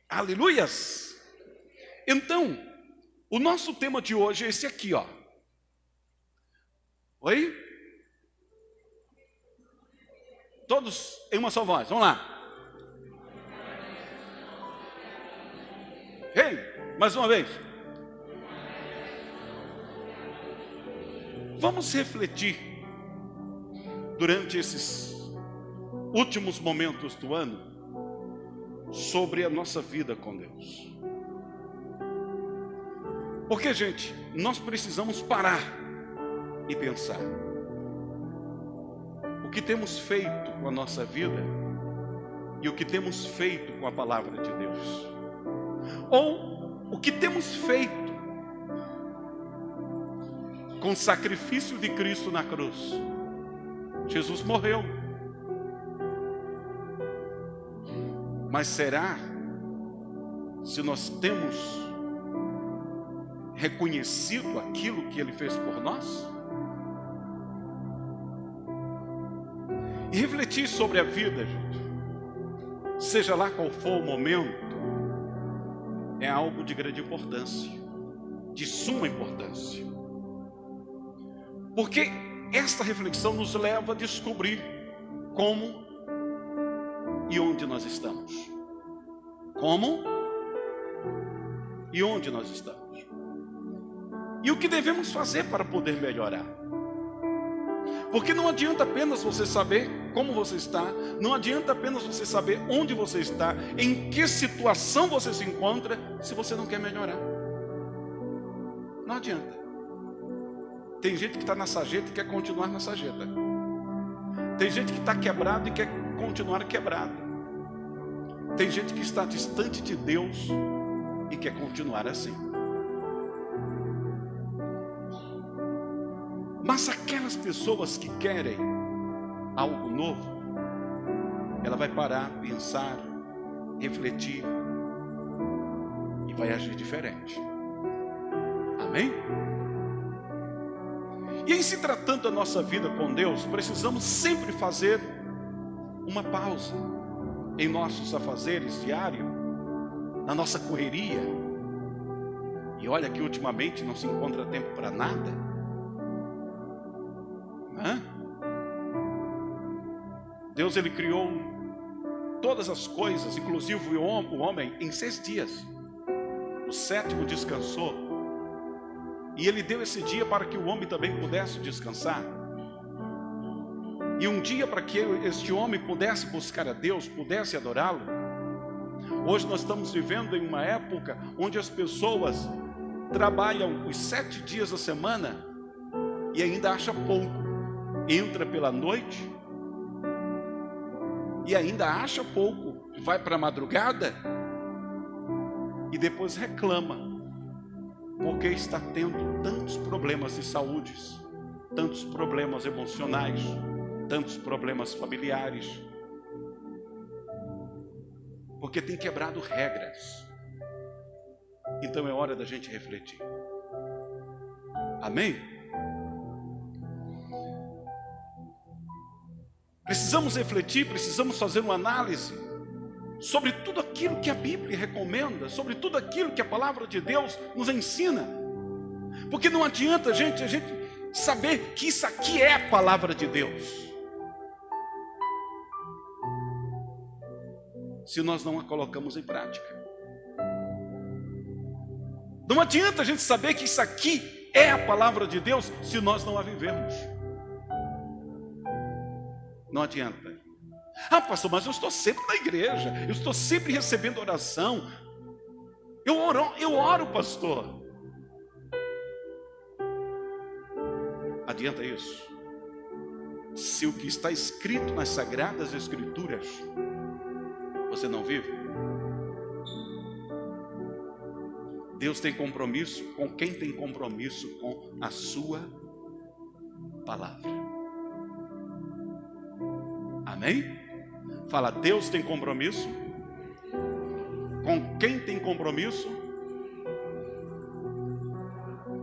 Aleluias! Então, o nosso tema de hoje é esse aqui, ó. Oi? Todos em uma só voz, vamos lá. Ei, mais uma vez. Vamos refletir durante esses últimos momentos do ano sobre a nossa vida com Deus. Porque, gente, nós precisamos parar e pensar. O que temos feito com a nossa vida e o que temos feito com a palavra de Deus. Ou o que temos feito com o sacrifício de Cristo na cruz. Jesus morreu. Mas será se nós temos reconhecido aquilo que Ele fez por nós? E refletir sobre a vida, gente, seja lá qual for o momento, é algo de grande importância, de suma importância. Porque esta reflexão nos leva a descobrir como e onde nós estamos. Como e onde nós estamos. E o que devemos fazer para poder melhorar. Porque não adianta apenas você saber como você está, não adianta apenas você saber onde você está, em que situação você se encontra, se você não quer melhorar. Não adianta. Tem gente que está na sarjeta e quer continuar na sarjeta. Tem gente que está quebrado e quer continuar quebrado. Tem gente que está distante de Deus e quer continuar assim. Mas aquelas pessoas que querem algo novo, ela vai parar, pensar, refletir e vai agir diferente. Amém? E em se tratando da nossa vida com Deus, precisamos sempre fazer uma pausa em nossos afazeres diários, na nossa correria. E olha que ultimamente não se encontra tempo para nada. Deus, Ele criou todas as coisas, inclusive o homem, em 6 dias. O 7º descansou. E Ele deu esse dia para que o homem também pudesse descansar. E um dia para que este homem pudesse buscar a Deus, pudesse adorá-lo. Hoje nós estamos vivendo em uma época onde as pessoas trabalham os 7 dias da semana e ainda acha pouco. Entra pela noite e ainda acha pouco. Vai para a madrugada e depois reclama, porque está tendo tantos problemas de saúde, tantos problemas emocionais, tantos problemas familiares, porque tem quebrado regras. Então é hora da gente refletir. Amém? Precisamos refletir, precisamos fazer uma análise sobre tudo aquilo que a Bíblia recomenda, sobre tudo aquilo que a palavra de Deus nos ensina. Porque não adianta a gente saber que isso aqui é a palavra de Deus, se nós não a colocamos em prática. Não adianta a gente saber que isso aqui é a palavra de Deus, se nós não a vivemos. Não adianta. Ah, pastor, mas eu estou sempre na igreja, eu estou sempre recebendo oração. Eu oro, pastor. Adianta isso? Se o que está escrito nas Sagradas Escrituras você não vive. Deus tem compromisso com quem tem compromisso com a sua palavra. Amém? Fala, Deus tem compromisso com quem tem compromisso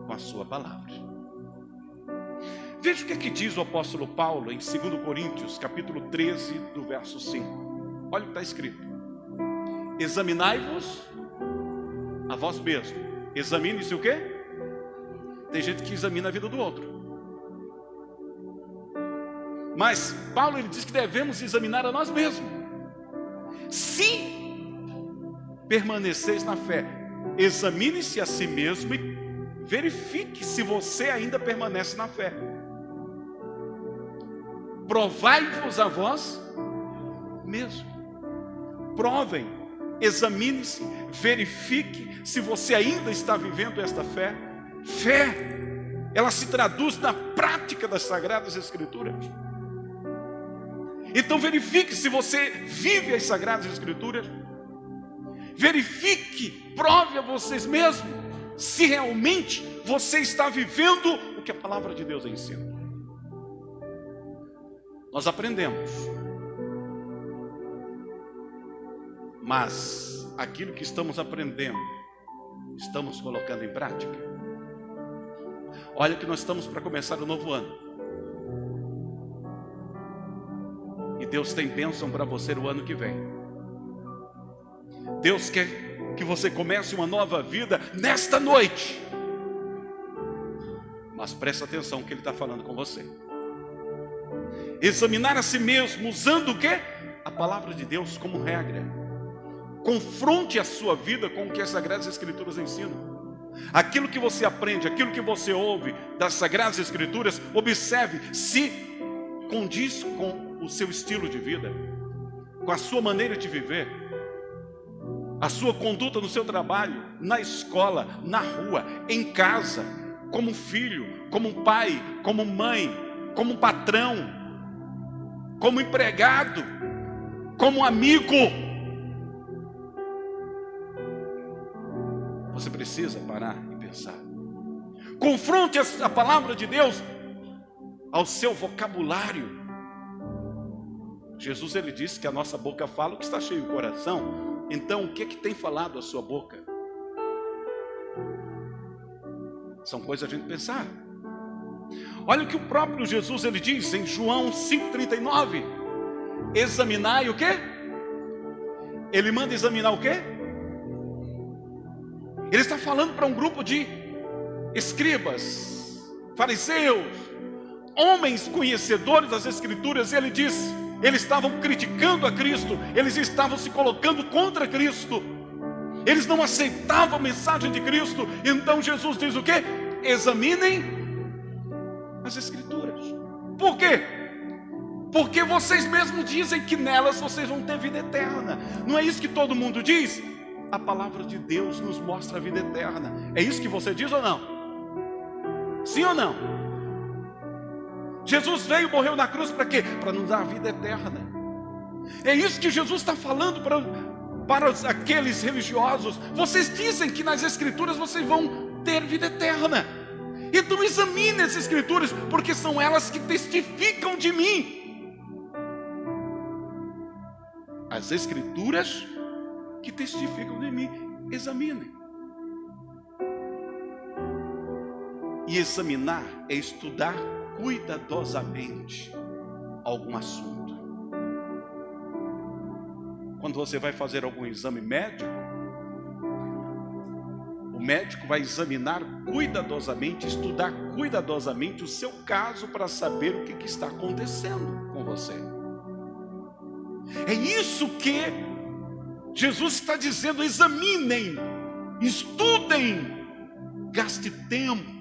com a sua palavra. Veja o que é que diz o apóstolo Paulo em 2 Coríntios, capítulo 13, do verso 5. Olha o que está escrito. examinai-vos a vós mesmo. Examine-se o quê? Tem gente que examina a vida do outro. Mas Paulo ele diz que devemos examinar a nós mesmos. Se permaneceis na fé, examine-se a si mesmo e verifique se você ainda permanece na fé. Provai-vos a vós mesmo. Provem, examine-se, verifique se você ainda está vivendo esta fé. Fé, ela se traduz na prática das Sagradas Escrituras. Então verifique se você vive as Sagradas Escrituras. Verifique, prove a vocês mesmos se realmente você está vivendo o que a palavra de Deus ensina. Nós aprendemos, mas aquilo que estamos aprendendo, estamos colocando em prática? Olha que nós estamos para começar o novo ano. E Deus tem bênção para você no ano que vem. Deus quer que você comece uma nova vida nesta noite. Mas presta atenção no que Ele está falando com você. Examinar a si mesmo, usando o quê? A palavra de Deus como regra. Confronte a sua vida com o que as Sagradas Escrituras ensinam. Aquilo que você aprende, aquilo que você ouve das Sagradas Escrituras, observe se condiz com o seu estilo de vida, com a sua maneira de viver, a sua conduta no seu trabalho, na escola, na rua, em casa, como filho, como pai, como mãe, como patrão, como empregado, como amigo. Você precisa parar e pensar. Confronte a palavra de Deus ao seu vocabulário. Jesus ele disse que a nossa boca fala o que está cheio o coração. Então o que tem falado a sua boca? São coisas a gente pensar. Olha o que o próprio Jesus ele diz em João 5,39. Examinai o quê? Ele manda examinar o quê? Ele está falando para um grupo de escribas, fariseus, homens conhecedores das Escrituras. Ele diz, eles estavam criticando a Cristo, eles estavam se colocando contra Cristo, eles não aceitavam a mensagem de Cristo. Então Jesus diz o quê? Examinem as Escrituras. Por quê? Porque vocês mesmos dizem que nelas vocês vão ter vida eterna. Não é isso que todo mundo diz? A palavra de Deus nos mostra a vida eterna. É isso que você diz ou não? Sim ou não? Jesus veio e morreu na cruz para quê? Para nos dar a vida eterna. É isso que Jesus está falando para aqueles religiosos. Vocês dizem que nas Escrituras vocês vão ter vida eterna. Então examine as Escrituras, porque são elas que testificam de mim. As Escrituras que testificam de mim. Examinem. E examinar é estudar cuidadosamente algum assunto. Quando você vai fazer algum exame médico, o médico vai examinar cuidadosamente, estudar cuidadosamente o seu caso para saber o que está acontecendo com você. É isso que Jesus está dizendo: examinem, estudem, gaste tempo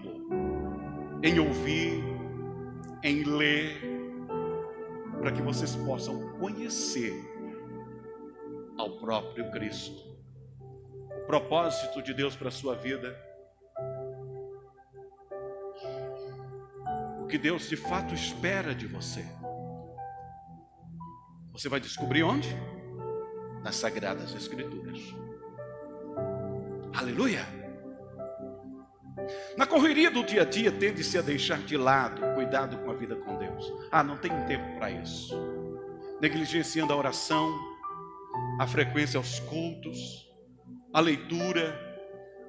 em ouvir, em ler, para que vocês possam conhecer ao próprio Cristo. O propósito de Deus para a sua vida, o que Deus de fato espera de você, você vai descobrir onde? Nas Sagradas Escrituras. Aleluia! Na correria do dia a dia, tende-se a deixar de lado o cuidado com a vida com Deus. Não tem tempo para isso. Negligenciando a oração, a frequência aos cultos, a leitura,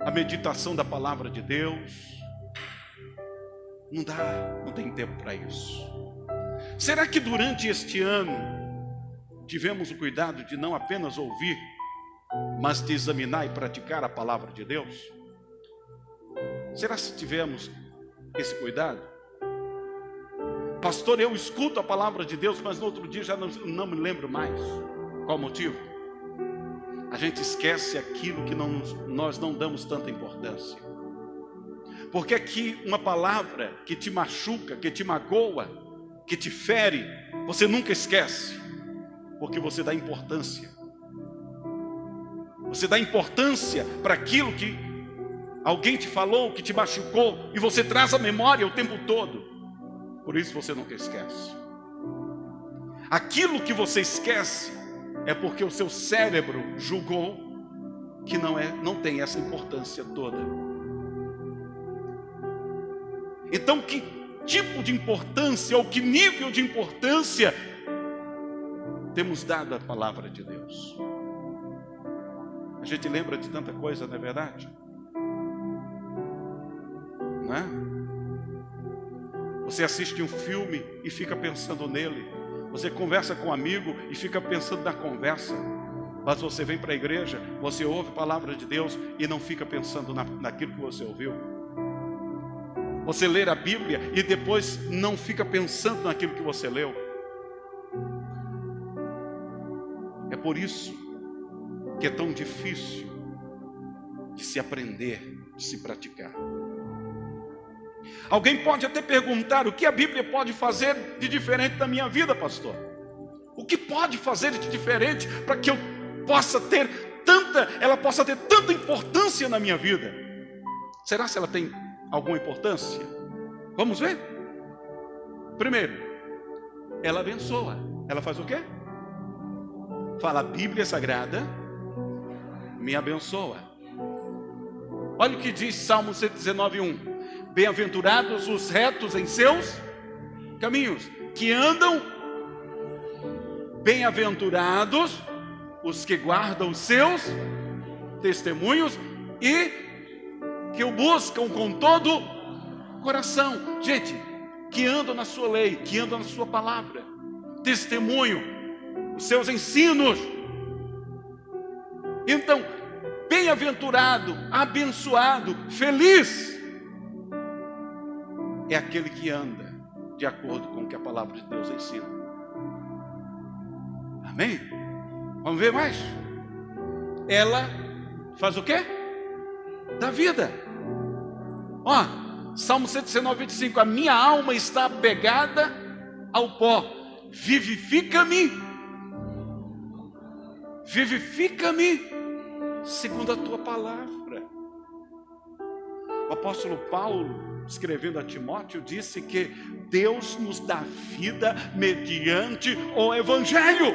a meditação da palavra de Deus. Não dá, não tem tempo para isso. Será que durante este ano tivemos o cuidado de não apenas ouvir mas de examinar e praticar a palavra de Deus? Será que tivemos esse cuidado? Pastor, eu escuto a palavra de Deus, mas no outro dia já não me lembro mais. Qual o motivo? A gente esquece aquilo que nós não damos tanta importância. Porque aqui uma palavra que te machuca, que te magoa, que te fere, você nunca esquece, porque você dá importância. Você dá importância para aquilo que alguém te falou, que te machucou, e você traz a memória o tempo todo. Por isso você nunca esquece. Aquilo que você esquece é porque o seu cérebro julgou que não tem essa importância toda. Então, que tipo de importância, ou que nível de importância temos dado à palavra de Deus? A gente lembra de tanta coisa, não é verdade? Não é? Você assiste um filme e fica pensando nele. Você conversa com um amigo e fica pensando na conversa. Mas você vem para a igreja, você ouve a palavra de Deus e não fica pensando naquilo que você ouviu. Você lê a Bíblia e depois não fica pensando naquilo que você leu. É por isso que é tão difícil de se aprender, de se praticar. Alguém pode até perguntar: o que a Bíblia pode fazer de diferente na minha vida, pastor? O que pode fazer de diferente para que eu possa ter ela possa ter tanta importância na minha vida? Será que ela tem alguma importância? Vamos ver? Primeiro, ela abençoa. Ela faz o quê? Fala: a Bíblia Sagrada me abençoa. Olha o que diz Salmo 119:1. Bem-aventurados os retos em seus caminhos, que andam, bem-aventurados os que guardam os seus testemunhos e que o buscam com todo o coração. Gente, que andam na sua lei, que andam na sua palavra, testemunho, os seus ensinos. Então, bem-aventurado, abençoado, feliz é aquele que anda de acordo com o que a palavra de Deus ensina. Amém? Vamos ver mais? Ela faz o quê? Dá vida. Ó, Salmo 119:25. A minha alma está apegada ao pó. Vivifica-me segundo a tua palavra. O apóstolo Paulo, escrevendo a Timóteo, disse que Deus nos dá vida mediante o Evangelho.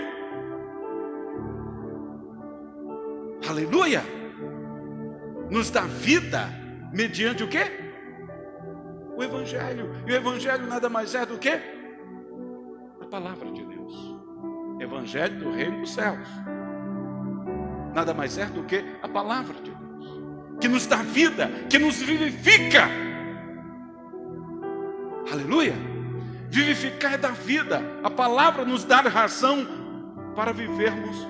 Aleluia! Nos dá vida mediante o quê? O Evangelho. E o Evangelho nada mais é do que a palavra de Deus. Evangelho do reino dos céus. Nada mais é do que a palavra de Deus, que nos dá vida, que nos vivifica. Aleluia! Vivificar é dar vida. A palavra nos dá razão para vivermos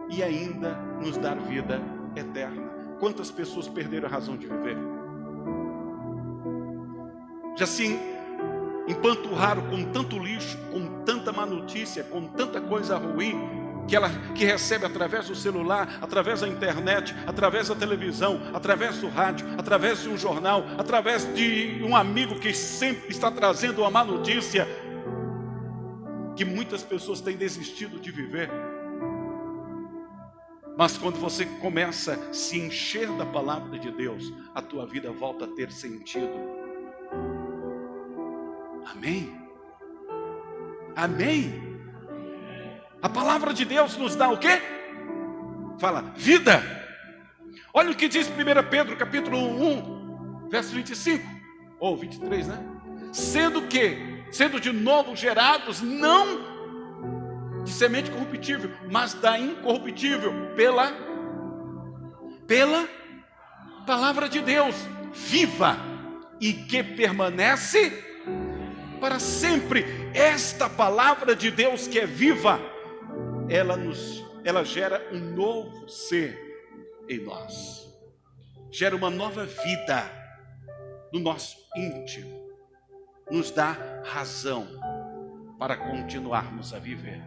e ainda nos dar vida eterna. Quantas pessoas perderam a razão de viver? Já se empanturraram com tanto lixo, com tanta má notícia, com tanta coisa ruim que recebe através do celular, através da internet, através da televisão, através do rádio, através de um jornal, através de um amigo que sempre está trazendo uma má notícia, que muitas pessoas têm desistido de viver. Mas quando você começa a se encher da palavra de Deus, a tua vida volta a ter sentido. Amém? Amém? A palavra de Deus nos dá o quê? Fala, vida. Olha o que diz 1 Pedro capítulo 1, verso 25, ou 23, né? Sendo de novo gerados, não de semente corruptível, mas da incorruptível, pela palavra de Deus, viva e que permanece para sempre. Esta palavra de Deus que é viva, ela nos ela gera um novo ser em nós. Gera uma nova vida no nosso íntimo. Nos dá razão para continuarmos a viver.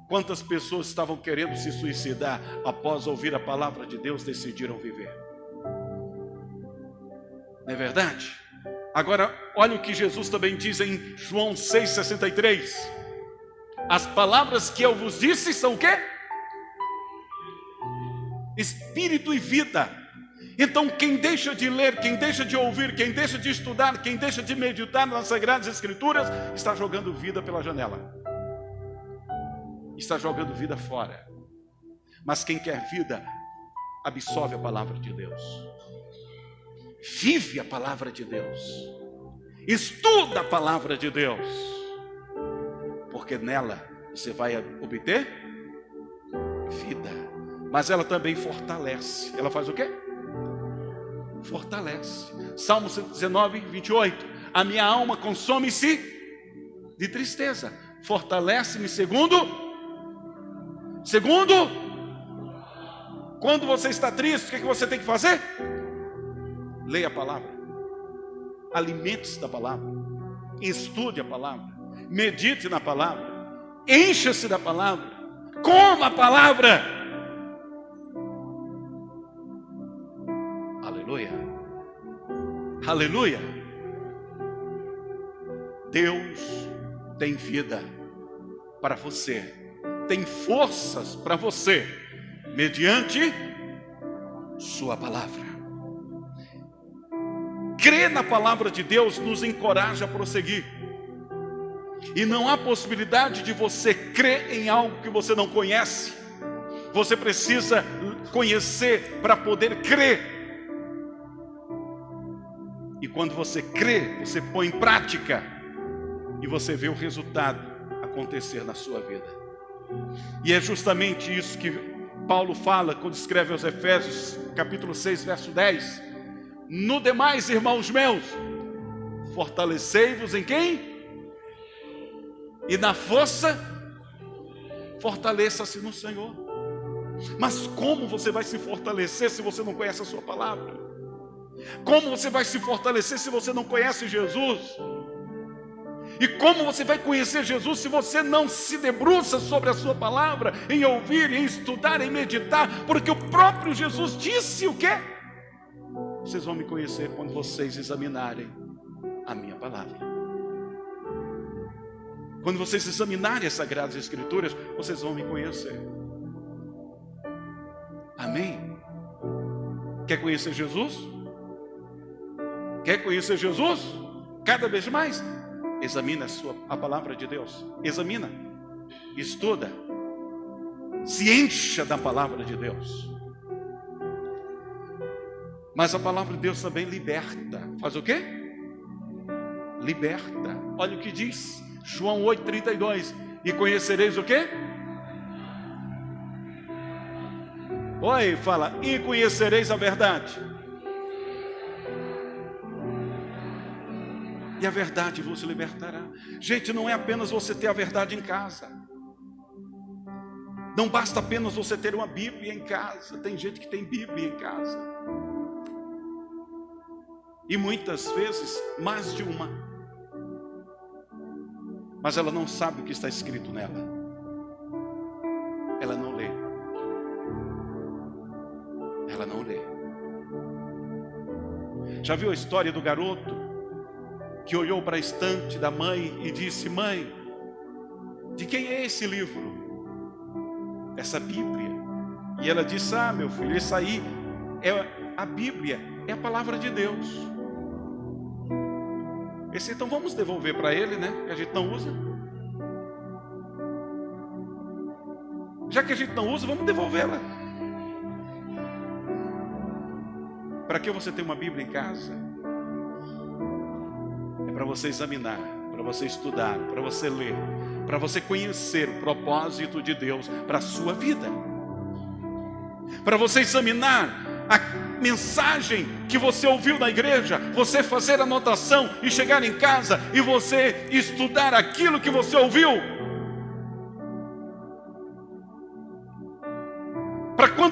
Quantas pessoas estavam querendo se suicidar após ouvir a palavra de Deus, decidiram viver? Não é verdade? Agora, olha o que Jesus também diz em João 6,63. As palavras que eu vos disse são o quê? Espírito e vida. Então, quem deixa de ler, quem deixa de ouvir, quem deixa de estudar, quem deixa de meditar nas Sagradas Escrituras, está jogando vida pela janela. Está jogando vida fora. Mas quem quer vida, absorve a palavra de Deus. Vive a palavra de Deus. Estuda a palavra de Deus. Porque nela você vai obter vida. Mas ela também fortalece. Ela faz o quê? Fortalece. Salmo 119, 28. A minha alma consome-se de tristeza. Fortalece-me segundo. Quando você está triste, o que você tem que fazer? Leia a palavra. Alimente-se da palavra. Estude a palavra. Medite na palavra. Encha-se da palavra. Coma a palavra. Aleluia. Aleluia. Deus tem vida para você. Tem forças para você, mediante sua palavra. Crer na palavra de Deus nos encoraja a prosseguir. E não há possibilidade de você crer em algo que você não conhece. Você precisa conhecer para poder crer. E quando você crê, você põe em prática. E você vê o resultado acontecer na sua vida. E é justamente isso que Paulo fala quando escreve aos Efésios, capítulo 6, verso 10. No demais, irmãos meus, fortalecei-vos em quem? E na força, fortaleça-se no Senhor. Mas como você vai se fortalecer se você não conhece a sua palavra? Como você vai se fortalecer se você não conhece Jesus? E como você vai conhecer Jesus se você não se debruça sobre a sua palavra, em ouvir, em estudar, em meditar? Porque o próprio Jesus disse o quê? Vocês vão me conhecer quando vocês examinarem a minha palavra. Quando vocês examinarem as Sagradas Escrituras, vocês vão me conhecer. Amém? Quer conhecer Jesus? Quer conhecer Jesus? Cada vez mais? Examina a palavra de Deus. Examina, estuda, se encha da palavra de Deus. Mas a palavra de Deus também liberta. Faz o quê? Liberta. Olha o que diz João 8,32. E conhecereis o quê? Oi, fala. E conhecereis a verdade. E a verdade vos libertará. Gente, não é apenas você ter a verdade em casa. Não basta apenas você ter uma Bíblia em casa. Tem gente que tem Bíblia em casa. E muitas vezes, mais de uma. Mas ela não sabe o que está escrito nela. Ela não lê. Ela não lê. Já viu a história do garoto que olhou para a estante da mãe e disse: mãe, de quem é esse livro? Essa Bíblia. E ela disse: ah, meu filho, isso aí é a Bíblia, é a palavra de Deus. Esse, então vamos devolver para ele, né? Que a gente não usa. Já que a gente não usa, vamos devolvê-la. Para que você tem uma Bíblia em casa? É para você examinar, para você estudar, para você ler, para você conhecer o propósito de Deus para a sua vida. Para você examinar a mensagem que você ouviu na igreja, você fazer anotação e chegar em casa e você estudar aquilo que você ouviu.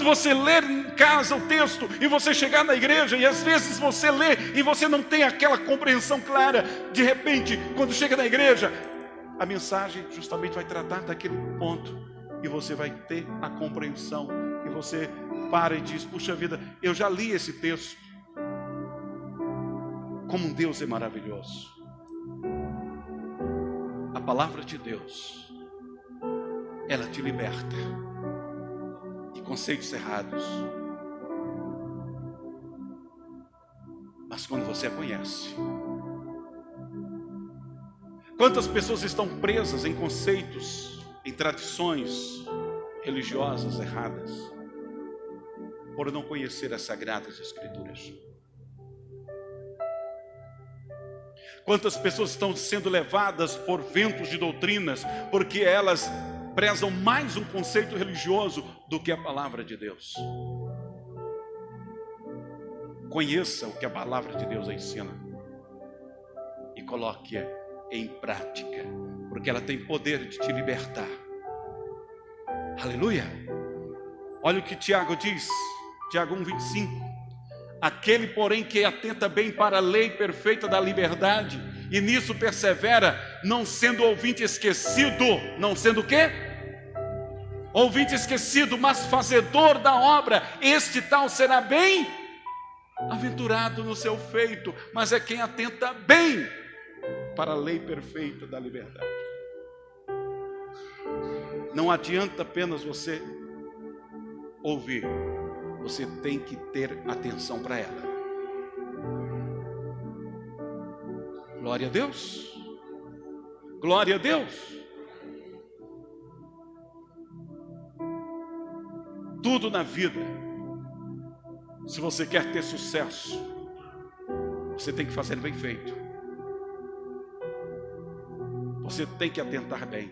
Quando você ler em casa o texto e você chegar na igreja e às vezes você lê e você não tem aquela compreensão clara, de repente, quando chega na igreja, a mensagem justamente vai tratar daquele ponto e você vai ter a compreensão e você para e diz: puxa vida, eu já li esse texto. Como um Deus é maravilhoso. A palavra de Deus, ela te liberta de conceitos errados. Mas quando você a conhece, quantas pessoas estão presas em conceitos, em tradições religiosas erradas, por não conhecer as Sagradas Escrituras? Quantas pessoas estão sendo levadas por ventos de doutrinas, porque elas prezam mais um conceito religioso do que a palavra de Deus. Conheça o que a palavra de Deus ensina e coloque-a em prática, porque ela tem poder de te libertar. Aleluia! Olha o que Tiago diz, Tiago 1:25. Aquele, porém, que atenta bem para a lei perfeita da liberdade e nisso persevera, não sendo ouvinte esquecido, não sendo o quê? Ouvinte esquecido, mas fazedor da obra, este tal será bem aventurado no seu feito. Mas é quem atenta bem para a lei perfeita da liberdade. Não adianta apenas você ouvir, você tem que ter atenção para ela. Glória a Deus. Glória a Deus. Tudo na vida, se você quer ter sucesso, você tem que fazer bem feito. Você tem que atentar bem.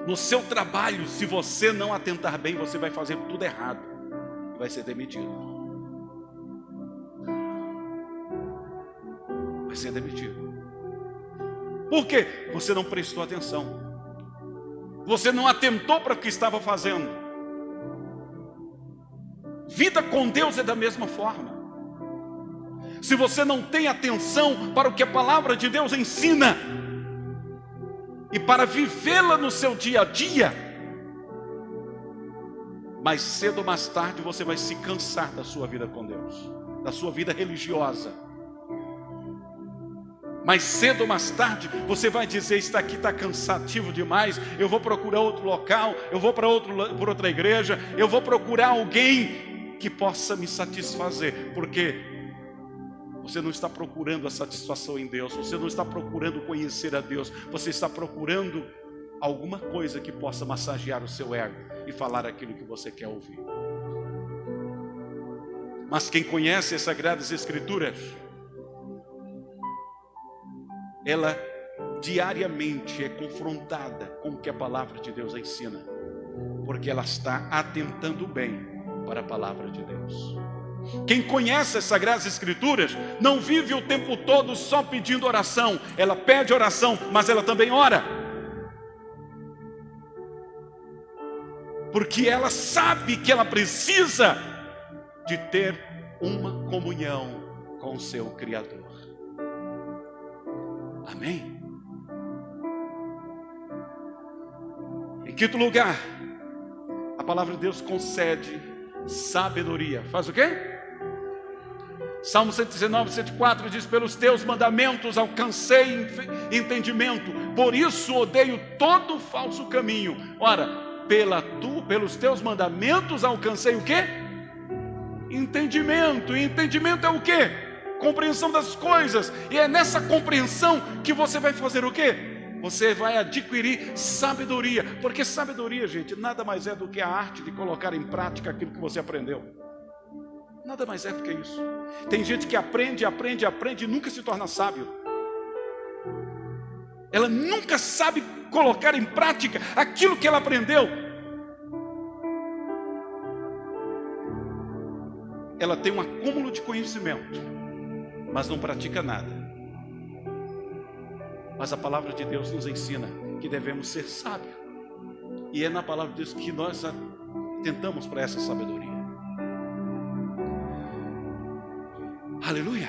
No seu trabalho, se você não atentar bem, você vai fazer tudo errado. Vai ser demitido. Vai ser demitido. Por quê? Você não prestou atenção. Você não atentou para o que estava fazendo. Vida com Deus é da mesma forma. Se você não tem atenção para o que a palavra de Deus ensina e para vivê-la no seu dia a dia, mais cedo ou mais tarde você vai se cansar da sua vida com Deus, da sua vida religiosa. Mais cedo ou mais tarde você vai dizer: isso aqui está cansativo demais, eu vou procurar outro local, eu vou para outra igreja, eu vou procurar alguém que possa me satisfazer, porque você não está procurando a satisfação em Deus, você não está procurando conhecer a Deus, você está procurando alguma coisa que possa massagear o seu ego e falar aquilo que você quer ouvir. Mas quem conhece as Sagradas Escrituras, ela diariamente é confrontada com o que a palavra de Deus ensina, porque ela está atentando bem para a palavra de Deus. Quem conhece as Sagradas Escrituras não vive o tempo todo só pedindo oração. Ela pede oração, mas ela também ora, porque ela sabe que ela precisa de ter uma comunhão com o seu Criador. Amém? Em quinto lugar, a palavra de Deus concede sabedoria. Faz o quê? Salmo 119, 104 diz: pelos teus mandamentos alcancei entendimento, por isso odeio todo falso caminho. Ora, pelos teus mandamentos alcancei o quê? Entendimento. E entendimento é o quê? Compreensão das coisas. E é nessa compreensão que você vai fazer o quê? Você vai adquirir sabedoria. Porque sabedoria, gente, nada mais é do que a arte de colocar em prática aquilo que você aprendeu. Nada mais é do que isso. Tem gente que aprende e nunca se torna sábio. Ela nunca sabe colocar em prática aquilo que ela aprendeu. Ela tem um acúmulo de conhecimento, mas não pratica nada. Mas a palavra de Deus nos ensina que devemos ser sábios. E é na palavra de Deus que nós atentamos para essa sabedoria. Aleluia.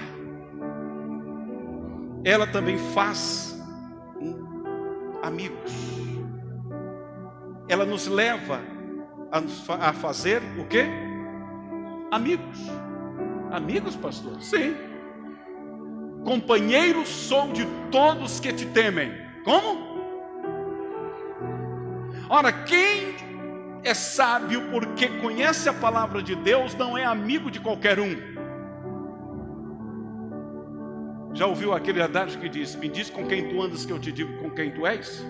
Ela também faz amigos. Ela nos leva a fazer o quê? Amigos. Amigos, pastor? Sim. Companheiro sou de todos que te temem. Como? Ora, quem é sábio porque conhece a palavra de Deus não é amigo de qualquer um. Já ouviu aquele adágio que diz: me diz com quem tu andas que eu te digo com quem tu és?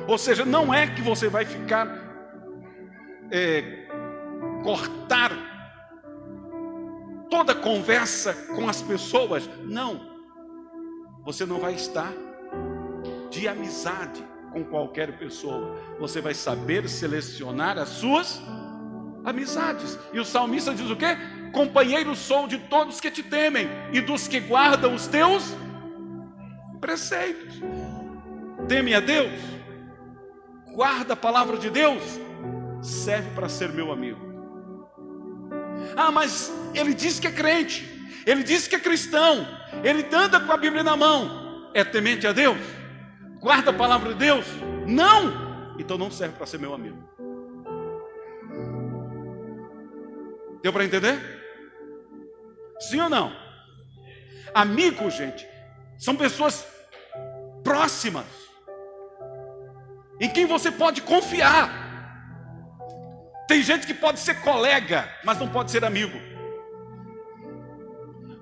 Ou seja, não é que você vai ficar cortar toda conversa com as pessoas. Não. Você não vai estar de amizade com qualquer pessoa. Você vai saber selecionar as suas amizades. E o salmista diz o quê? Companheiro sou de todos que te temem e dos que guardam os teus preceitos. Teme a Deus, guarda a palavra de Deus, serve para ser meu amigo. Ah, mas ele diz que é crente, ele diz que é cristão, ele anda com a Bíblia na mão, é temente a Deus, guarda a palavra de Deus? Não! Então não serve para ser meu amigo. Deu para entender? Sim ou não? Amigos, gente, são pessoas próximas, em quem você pode confiar. Tem gente que pode ser colega, mas não pode ser amigo.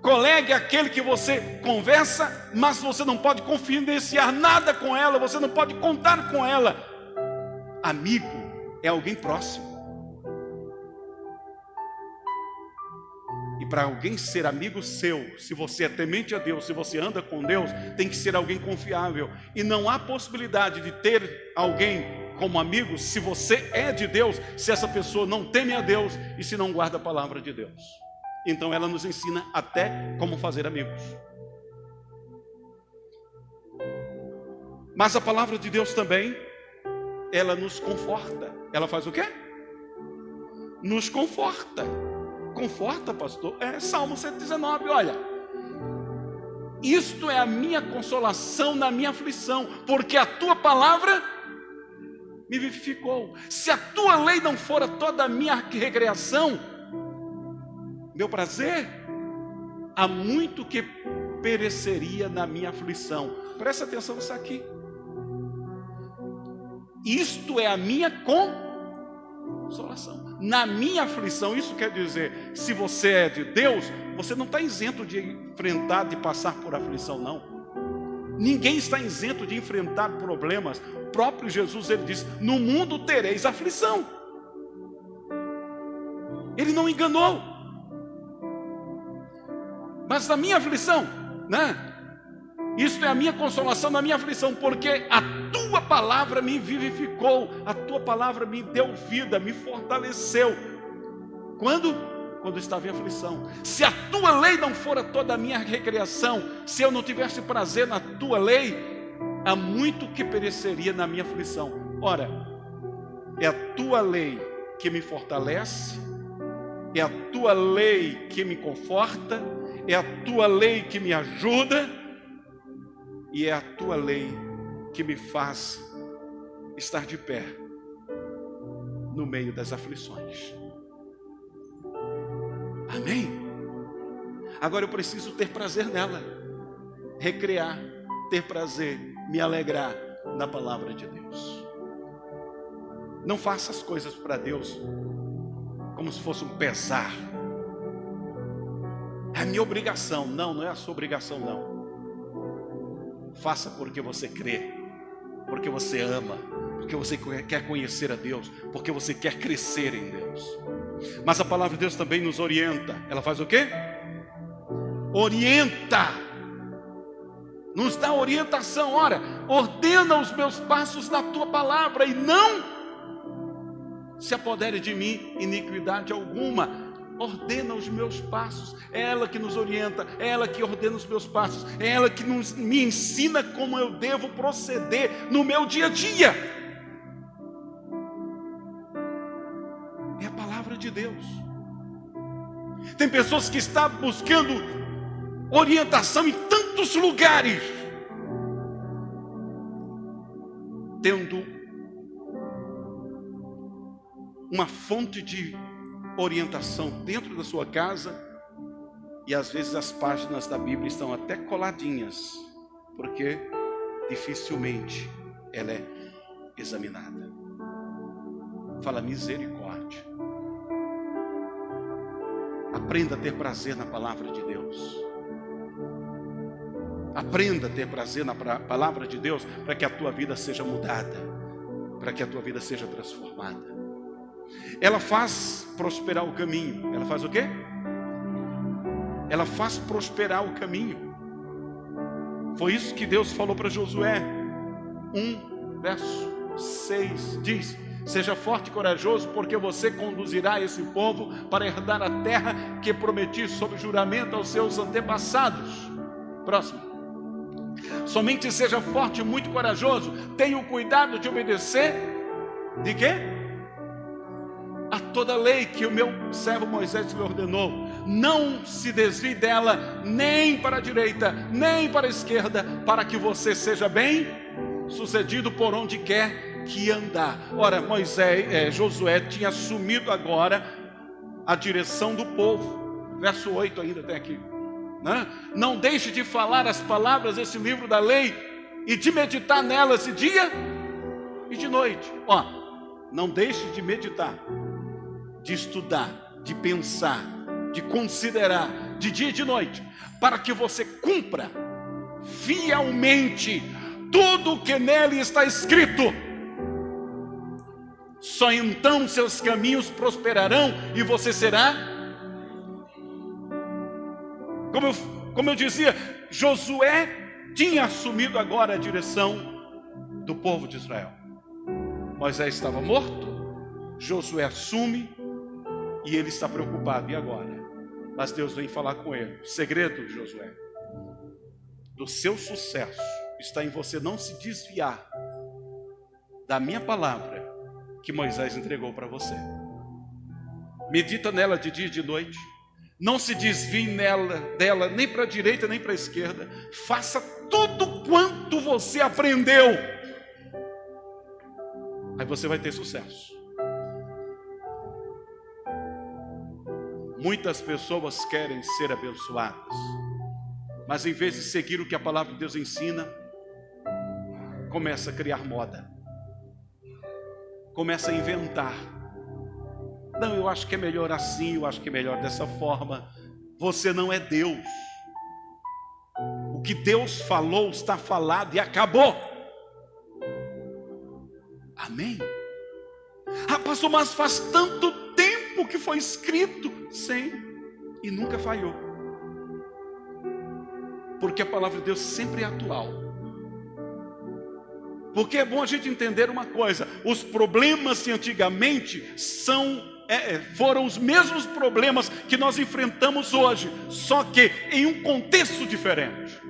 Colega é aquele que você conversa, mas você não pode confidenciar nada com ela, você não pode contar com ela. Amigo é alguém próximo. E para alguém ser amigo seu, se você é temente a Deus, se você anda com Deus, tem que ser alguém confiável. E não há possibilidade de ter alguém como amigo se você é de Deus, se essa pessoa não teme a Deus e se não guarda a palavra de Deus. Então ela nos ensina até como fazer amigos. Mas a palavra de Deus também, ela nos conforta. Ela faz o quê? Nos conforta. Conforta, pastor? É Salmo 119, olha. Isto é a minha consolação na minha aflição, porque a tua palavra me vivificou. Se a tua lei não fora toda a minha recreação, meu prazer, há muito que pereceria na minha aflição. Presta atenção nisso aqui. Isto é a minha consolação. Na minha aflição, isso quer dizer, se você é de Deus, você não está isento de enfrentar, de passar por aflição, não. Ninguém está isento de enfrentar problemas. O próprio Jesus, ele diz, no mundo tereis aflição. Ele não enganou. Mas na minha aflição, né? Isto é a minha consolação na minha aflição, porque a tua palavra me vivificou, a tua palavra me deu vida, me fortaleceu. Quando? Quando estava em aflição. Se a tua lei não fora toda a minha recreação, se eu não tivesse prazer na tua lei, há muito que pereceria na minha aflição. Ora, é a tua lei que me fortalece, é a tua lei que me conforta, é a tua lei que me ajuda, e é a tua lei que me faz estar de pé no meio das aflições. Amém? Agora eu preciso ter prazer nela, recrear, ter prazer, me alegrar na palavra de Deus. Não faça as coisas para Deus como se fosse um pesar. É a minha obrigação. Não, não é a sua obrigação, não. Faça porque você crê, porque você ama, porque você quer conhecer a Deus, porque você quer crescer em Deus. Mas a palavra de Deus também nos orienta. Ela faz o quê? Orienta. Nos dá orientação. Ora, ordena os meus passos na tua palavra e não se apodere de mim iniquidade alguma. Ordena os meus passos. É ela que nos orienta, é ela que ordena os meus passos, é ela que me ensina como eu devo proceder no meu dia a dia. de Deus. Tem pessoas que estão buscando orientação em tantos lugares, tendo uma fonte de orientação dentro da sua casa, e às vezes as páginas da Bíblia estão até coladinhas, porque dificilmente ela é examinada. Fala misericórdia. Aprenda a ter prazer na palavra de Deus. Aprenda a ter prazer na palavra de Deus, para que a tua vida seja mudada, para que a tua vida seja transformada. Ela faz prosperar o caminho. Ela faz o quê? Ela faz prosperar o caminho. Foi isso que Deus falou para Josué. 1 verso 6 diz: seja forte e corajoso, porque você conduzirá esse povo para herdar a terra que prometi sob juramento aos seus antepassados. Próximo. Somente seja forte e muito corajoso. Tenha o cuidado de obedecer. De quê? A toda lei que o meu servo Moisés lhe ordenou. Não se desvie dela, nem para a direita, nem para a esquerda, para que você seja bem sucedido por onde quer que andar. Ora, Josué tinha assumido agora a direção do povo. Verso 8 ainda tem aqui. Não deixe de falar as palavras desse livro da lei e de meditar nelas de dia e de noite. Não deixe de meditar, de estudar, de pensar, de considerar de dia e de noite, para que você cumpra fielmente tudo o que nele está escrito. Só então seus caminhos prosperarão e você será. Como eu dizia, Josué tinha assumido agora a direção do povo de Israel. Moisés estava morto, Josué assume e ele está preocupado. E agora? Mas Deus vem falar com ele. O segredo, Josué, do seu sucesso está em você não se desviar da minha palavra que Moisés entregou para você. Medita nela de dia e de noite. Não se desvie dela nem para a direita nem para a esquerda. Faça tudo quanto você aprendeu. Aí você vai ter sucesso. Muitas pessoas querem ser abençoadas, mas em vez de seguir o que a palavra de Deus ensina, começa a criar moda. Começa a inventar. Não, eu acho que é melhor assim, eu acho que é melhor dessa forma. Você não é Deus. O que Deus falou está falado e acabou. Amém? Pastor, mas faz tanto tempo que foi escrito. Sim, e nunca falhou. Porque a palavra de Deus sempre é atual. Porque é bom a gente entender uma coisa: os problemas de antigamente foram os mesmos problemas que nós enfrentamos hoje, só que em um contexto diferente,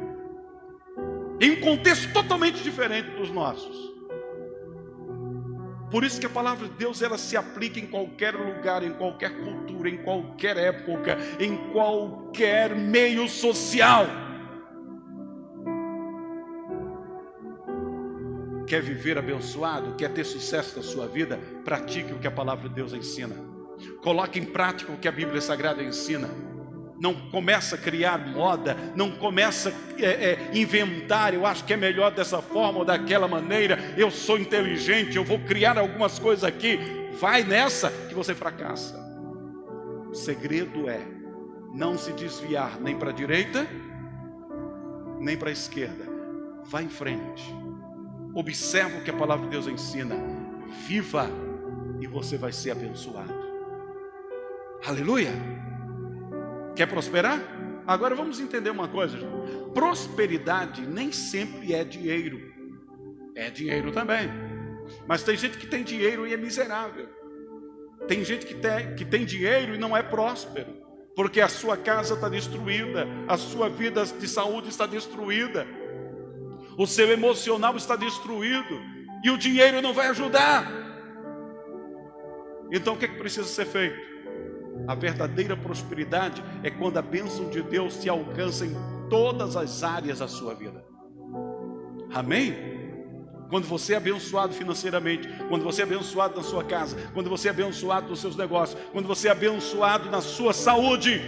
em um contexto totalmente diferente dos nossos. Por isso que a palavra de Deus, ela se aplica em qualquer lugar, em qualquer cultura, em qualquer época, em qualquer meio social. Quer viver abençoado? Quer ter sucesso na sua vida? Pratique o que a palavra de Deus ensina. Coloque em prática o que a Bíblia Sagrada ensina. Não começa a criar moda, não começa a inventar, eu acho que é melhor dessa forma ou daquela maneira, eu sou inteligente, eu vou criar algumas coisas aqui. Vai nessa que você fracassa. O segredo é não se desviar nem para a direita, nem para a esquerda. Vá em frente. Observa o que a palavra de Deus ensina. Viva e você vai ser abençoado. Aleluia! Quer prosperar? Agora vamos entender uma coisa. Prosperidade nem sempre é dinheiro. É dinheiro também. Mas tem gente que tem dinheiro e é miserável. Tem gente que tem dinheiro e não é próspero. Porque a sua casa está destruída. A sua vida de saúde está destruída. O seu emocional está destruído. E o dinheiro não vai ajudar. Então o que precisa ser feito? A verdadeira prosperidade é quando a bênção de Deus te alcança em todas as áreas da sua vida. Amém? Quando você é abençoado financeiramente, quando você é abençoado na sua casa, quando você é abençoado nos seus negócios, quando você é abençoado na sua saúde,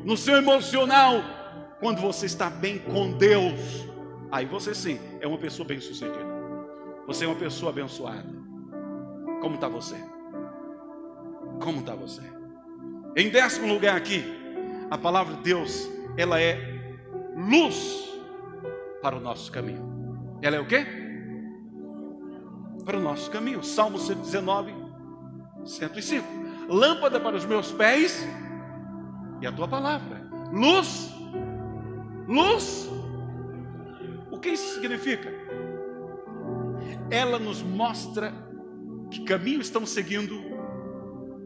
no seu emocional, quando você está bem com Deus, aí você sim é uma pessoa bem-sucedida. Você é uma pessoa abençoada. Como está você? Como está você? Em 10º lugar aqui, a palavra de Deus, ela é luz para o nosso caminho. Ela é o quê? Para o nosso caminho. Salmo 119, 105. Lâmpada para os meus pés e a tua palavra. Luz. Luz. O que isso significa? Ela nos mostra que caminho estamos seguindo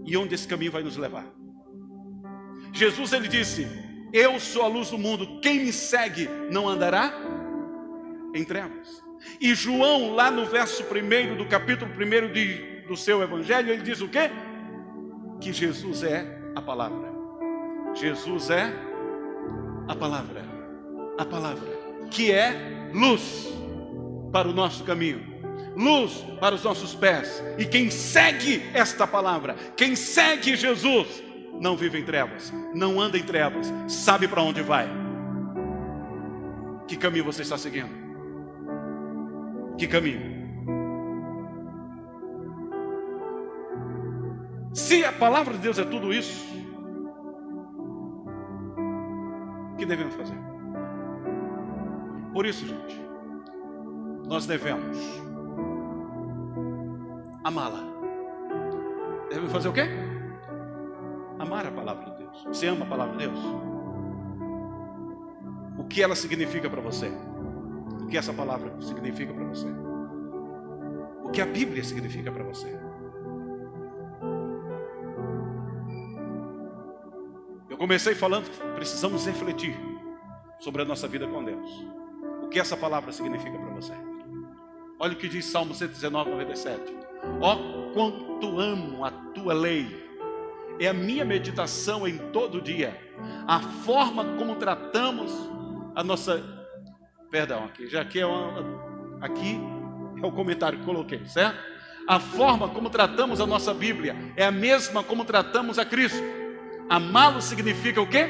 e onde esse caminho vai nos levar. Jesus, ele disse: eu sou a luz do mundo, quem me segue não andará em trevas. E João, lá no verso 1 do capítulo 1 do seu evangelho, ele diz o quê? Que Jesus é a palavra. Jesus é a palavra. A palavra que é luz para o nosso caminho, luz para os nossos pés. E quem segue esta palavra, quem segue Jesus, não vive em trevas, não anda em trevas, sabe para onde vai. Que caminho você está seguindo? Que caminho? Se a palavra de Deus é tudo isso, o que devemos fazer? Por isso, gente, nós devemos amá-la. Devemos fazer o quê? Amar a palavra de Deus. Você ama a palavra de Deus? O que ela significa para você? O que essa palavra significa para você? O que a Bíblia significa para você? Eu comecei falando que precisamos refletir sobre a nossa vida com Deus. O que essa palavra significa para você? Olha o que diz Salmo 119, 97. Ó, quanto amo a tua lei. É a minha meditação em todo dia. A forma como tratamos a nossa... Perdão, aqui é o comentário que coloquei, certo? A forma como tratamos a nossa Bíblia é a mesma como tratamos a Cristo. Amá-lo significa o quê?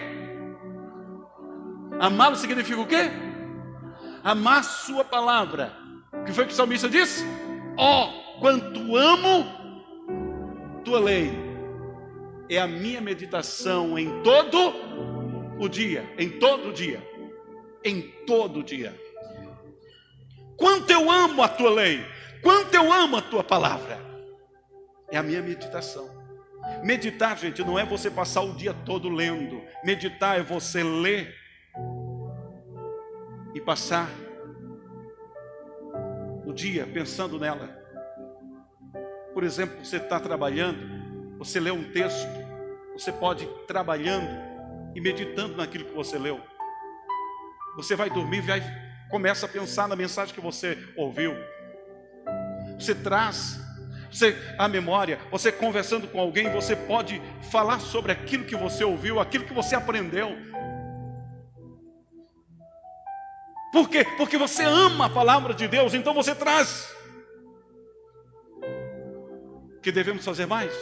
Amá-lo significa o quê? Amar sua palavra. O que foi que o salmista disse? Ó, quanto amo tua lei. É a minha meditação em todo o dia. Em todo dia. Em todo dia. Quanto eu amo a tua lei. Quanto eu amo a tua palavra. É a minha meditação. Meditar, gente, não é você passar o dia todo lendo. Meditar é você ler e passar o dia pensando nela. Por exemplo, você está trabalhando, você lê um texto, você pode ir trabalhando e meditando naquilo que você leu. Você vai dormir e começa a pensar na mensagem que você ouviu. Você traz a memória, você conversando com alguém, você pode falar sobre aquilo que você ouviu, aquilo que você aprendeu. Por quê? Porque você ama a palavra de Deus, então você traz. O que devemos fazer mais?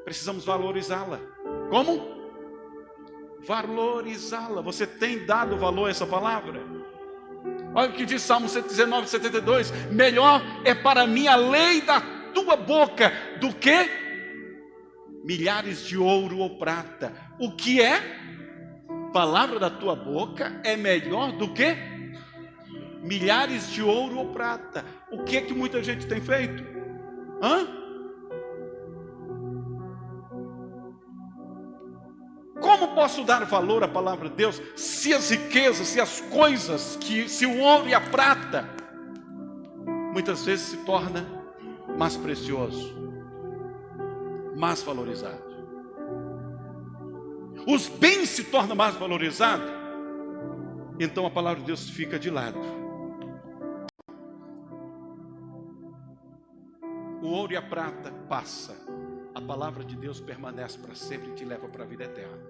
Precisamos valorizá-la. Como? Valorizá-la. Você tem dado valor a essa palavra? Olha o que diz Salmo 119, 72. Melhor é para mim a lei da tua boca do que milhares de ouro ou prata. O que é? Palavra da tua boca é melhor do que milhares de ouro ou prata. O que é que muita gente tem feito? Como posso dar valor à palavra de Deus se as riquezas, se as coisas, se o ouro e a prata muitas vezes se torna mais precioso, mais valorizado? Os bens se tornam mais valorizados, então a palavra de Deus fica de lado. O ouro e a prata passa, a palavra de Deus permanece para sempre e te leva para a vida eterna.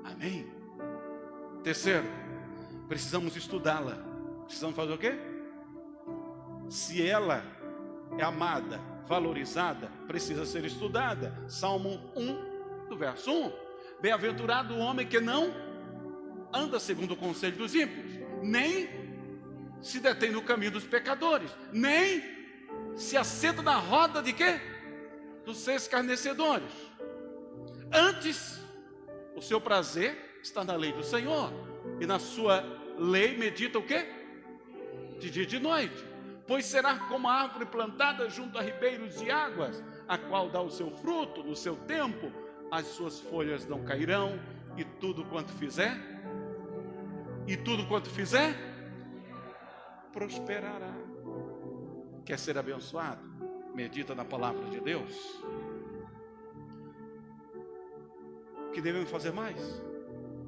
Amém? Terceiro, precisamos estudá-la. Precisamos fazer o quê? Se ela é amada, valorizada, precisa ser estudada. Salmo 1, do verso 1. Bem-aventurado o homem que não anda segundo o conselho dos ímpios, nem se detém no caminho dos pecadores, nem se assenta na roda de quê? Dos escarnecedores. Antes, o seu prazer está na lei do Senhor, e na sua lei medita o quê? De dia e de noite. Pois será como a árvore plantada junto a ribeiros de águas, a qual dá o seu fruto no seu tempo, as suas folhas não cairão, e tudo quanto fizer, prosperará. Quer ser abençoado? Medita na palavra de Deus. O que devemos fazer mais?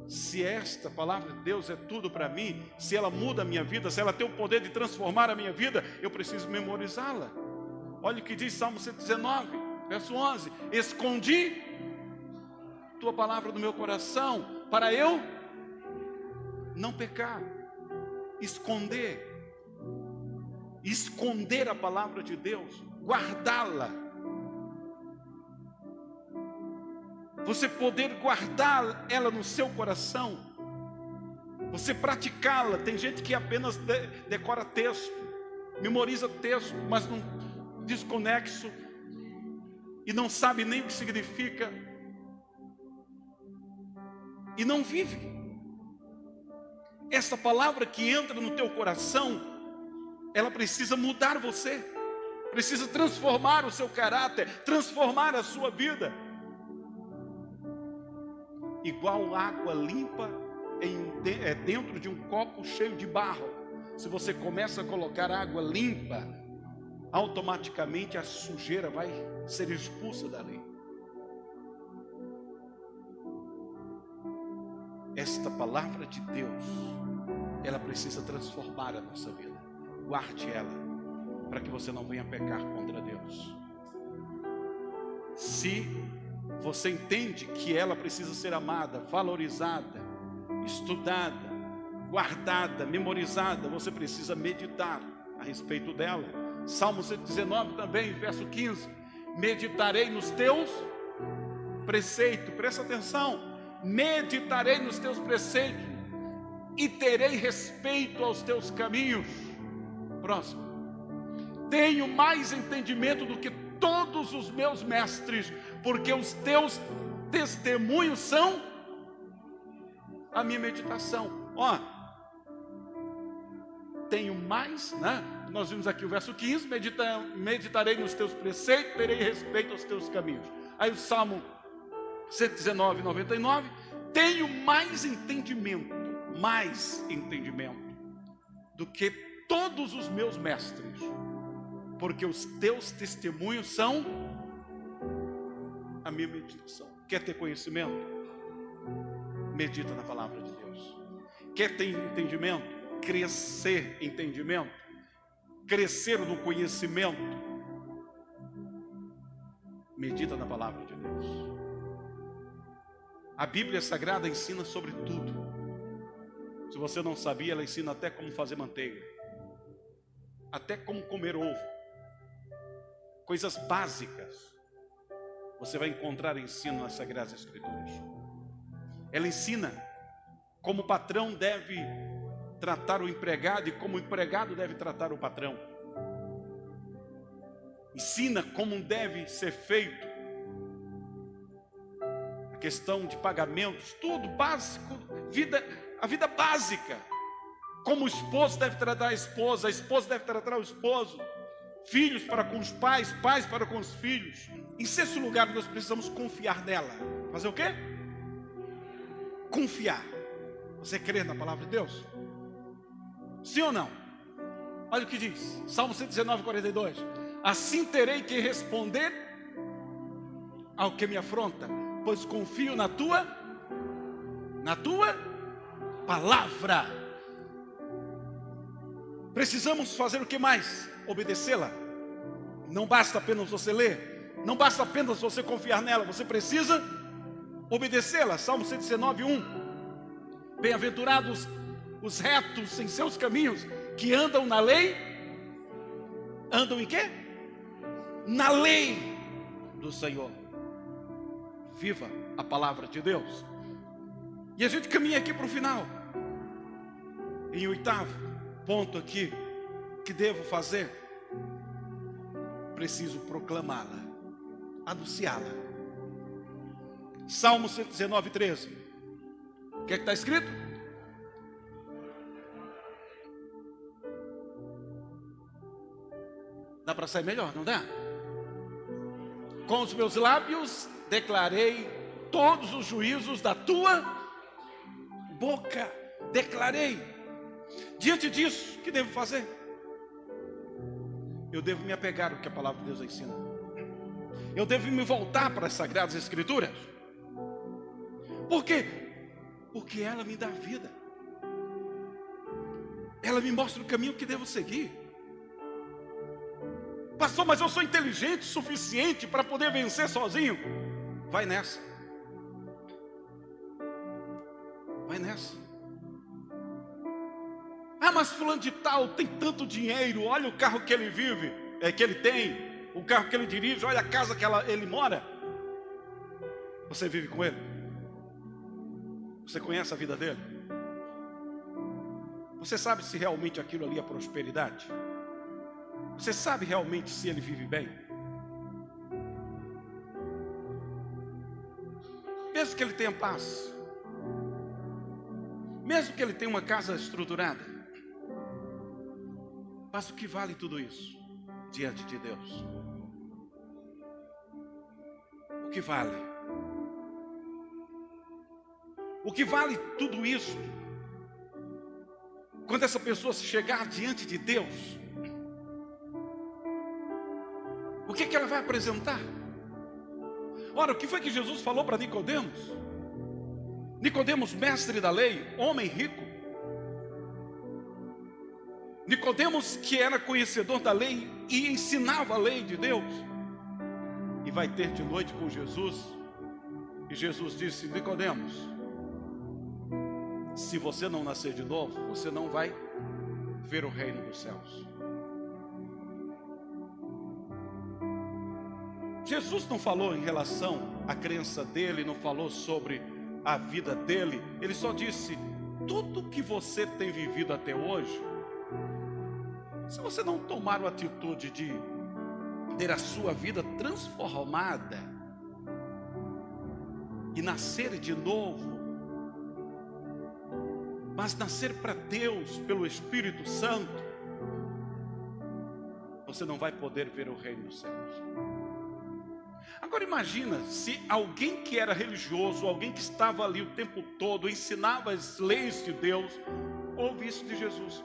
Se esta palavra de Deus é tudo para mim, se ela muda a minha vida, se ela tem o poder de transformar a minha vida, eu preciso memorizá-la. Olha o que diz Salmo 119, verso 11: escondi tua palavra no meu coração, para eu não pecar. Esconder a palavra de Deus, guardá-la. Você poder guardar ela no seu coração, você praticá-la. Tem gente que apenas decora texto, memoriza texto, mas não desconexo, e não sabe nem o que significa, e não vive. Essa palavra que entra no teu coração, ela precisa mudar você, precisa transformar o seu caráter, transformar a sua vida. Igual água limpa dentro de um copo cheio de barro. Se você começa a colocar água limpa, automaticamente a sujeira vai ser expulsa dali. Esta palavra de Deus, ela precisa transformar a nossa vida. Guarde ela, para que você não venha pecar contra Deus. Se você entende que ela precisa ser amada, valorizada, estudada, guardada, memorizada, você precisa meditar a respeito dela. Salmo 119 também, verso 15: meditarei nos teus preceitos. Presta atenção: meditarei nos teus preceitos e terei respeito aos teus caminhos. Próximo: tenho mais entendimento do que todos os meus mestres, porque os teus testemunhos são a minha meditação. Ó, tenho mais, né? Nós vimos aqui o verso 15: meditarei nos teus preceitos, terei respeito aos teus caminhos. Aí o Salmo 119, 99: tenho mais entendimento do que todos os meus mestres, porque os teus testemunhos são a minha meditação. Quer ter conhecimento? Medita na palavra de Deus. Quer ter entendimento? Crescer em entendimento, crescer no conhecimento. Medita na palavra de Deus. A Bíblia Sagrada ensina sobre tudo. Se você não sabia, ela ensina até como fazer manteiga, até como comer ovo. Coisas básicas você vai encontrar ensino nas Sagradas Escrituras. Ela ensina como o patrão deve tratar o empregado e como o empregado deve tratar o patrão. Ensina como deve ser feito a questão de pagamentos, tudo básico, a vida básica. Como o esposo deve tratar a esposa deve tratar o esposo, filhos para com os pais, pais para com os filhos. Em sexto lugar, nós precisamos confiar nela. Fazer o quê? Confiar. Você crê na palavra de Deus? Sim ou não? Olha o que diz Salmo 119, 42: assim terei que responder ao que me afronta, pois confio na tua palavra. Precisamos fazer o que mais? Obedecê-la. Não basta apenas você ler, não basta apenas você confiar nela, você precisa obedecê-la. Salmo 119, 1. Bem-aventurados os retos em seus caminhos, que andam na lei. Andam em quê? Na lei do Senhor. Viva a palavra de Deus. E a gente caminha aqui para o final. Em oitavo ponto aqui, que devo fazer? Preciso proclamá-la, anunciá-la. Salmo 119, 13. O que é que está escrito? Dá para sair melhor, não dá? Com os meus lábios declarei todos os juízos da tua boca. Declarei. Diante disso, o que devo fazer? Eu devo me apegar ao que a palavra de Deus ensina. Eu devo me voltar para as Sagradas Escrituras. Por quê? Porque ela me dá vida. Ela me mostra o caminho que devo seguir. Pastor, mas eu sou inteligente o suficiente para poder vencer sozinho. Vai nessa. Vai nessa. Ah, mas fulano de tal tem tanto dinheiro. Olha o carro que ele vive, que ele tem. O carro que ele dirige. Olha a casa que ele mora. Você vive com ele? Você conhece a vida dele? Você sabe se realmente aquilo ali é prosperidade? Você sabe realmente se ele vive bem? Mesmo que ele tenha paz, mesmo que ele tenha uma casa estruturada, mas o que vale tudo isso diante de Deus? O que vale? O que vale tudo isso quando essa pessoa se chegar diante de Deus? O que ela vai apresentar? Ora, o que foi que Jesus falou para Nicodemos? Nicodemos, mestre da lei, homem rico. Nicodemos, que era conhecedor da lei e ensinava a lei de Deus. E vai ter de noite com Jesus. E Jesus disse: Nicodemos, se você não nascer de novo, você não vai ver o reino dos céus. Jesus não falou em relação à crença dele, não falou sobre a vida dele. Ele só disse: tudo que você tem vivido até hoje, se você não tomar a atitude de ter a sua vida transformada e nascer de novo, mas nascer para Deus pelo Espírito Santo, você não vai poder ver o reino dos céus. Agora imagina se alguém que era religioso, alguém que estava ali o tempo todo, ensinava as leis de Deus, ouve isso de Jesus.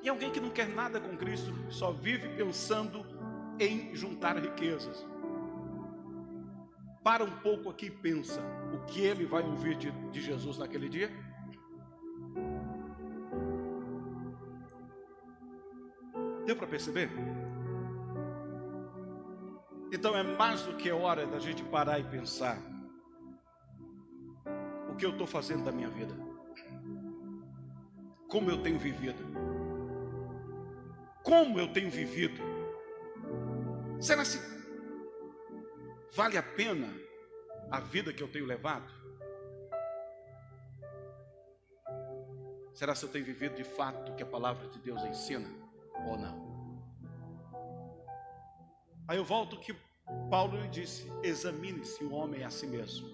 E alguém que não quer nada com Cristo, só vive pensando em juntar riquezas. Para um pouco aqui e pensa o que ele vai ouvir de Jesus naquele dia. Deu para perceber? Então é mais do que hora da gente parar e pensar: o que eu estou fazendo da minha vida? Como eu tenho vivido? Como eu tenho vivido? Será se vale a pena a vida que eu tenho levado? Será se eu tenho vivido de fato o que a palavra de Deus ensina ou não? Aí eu volto ao que Paulo lhe disse: examine-se o homem a si mesmo.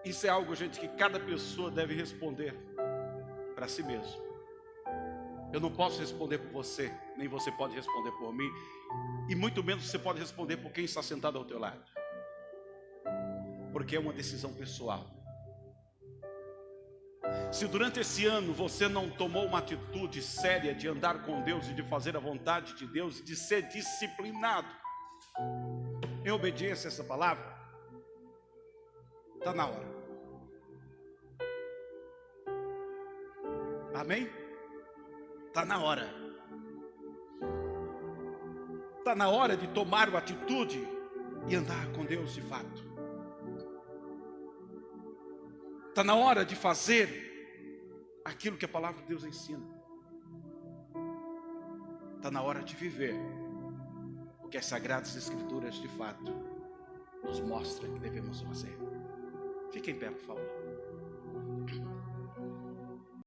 Isso é algo, gente, que cada pessoa deve responder para si mesmo. Eu não posso responder por você, nem você pode responder por mim, e muito menos você pode responder por quem está sentado ao teu lado, porque é uma decisão pessoal. Se durante esse ano você não tomou uma atitude séria de andar com Deus e de fazer a vontade de Deus, de ser disciplinado em obediência a essa palavra, está na hora. Amém? Está na hora. Está na hora de tomar uma atitude e andar com Deus de fato. Está na hora de fazer aquilo que a palavra de Deus ensina. Está na hora de viver o que as Sagradas Escrituras de fato nos mostram que devemos fazer. Fique em pé, por favor.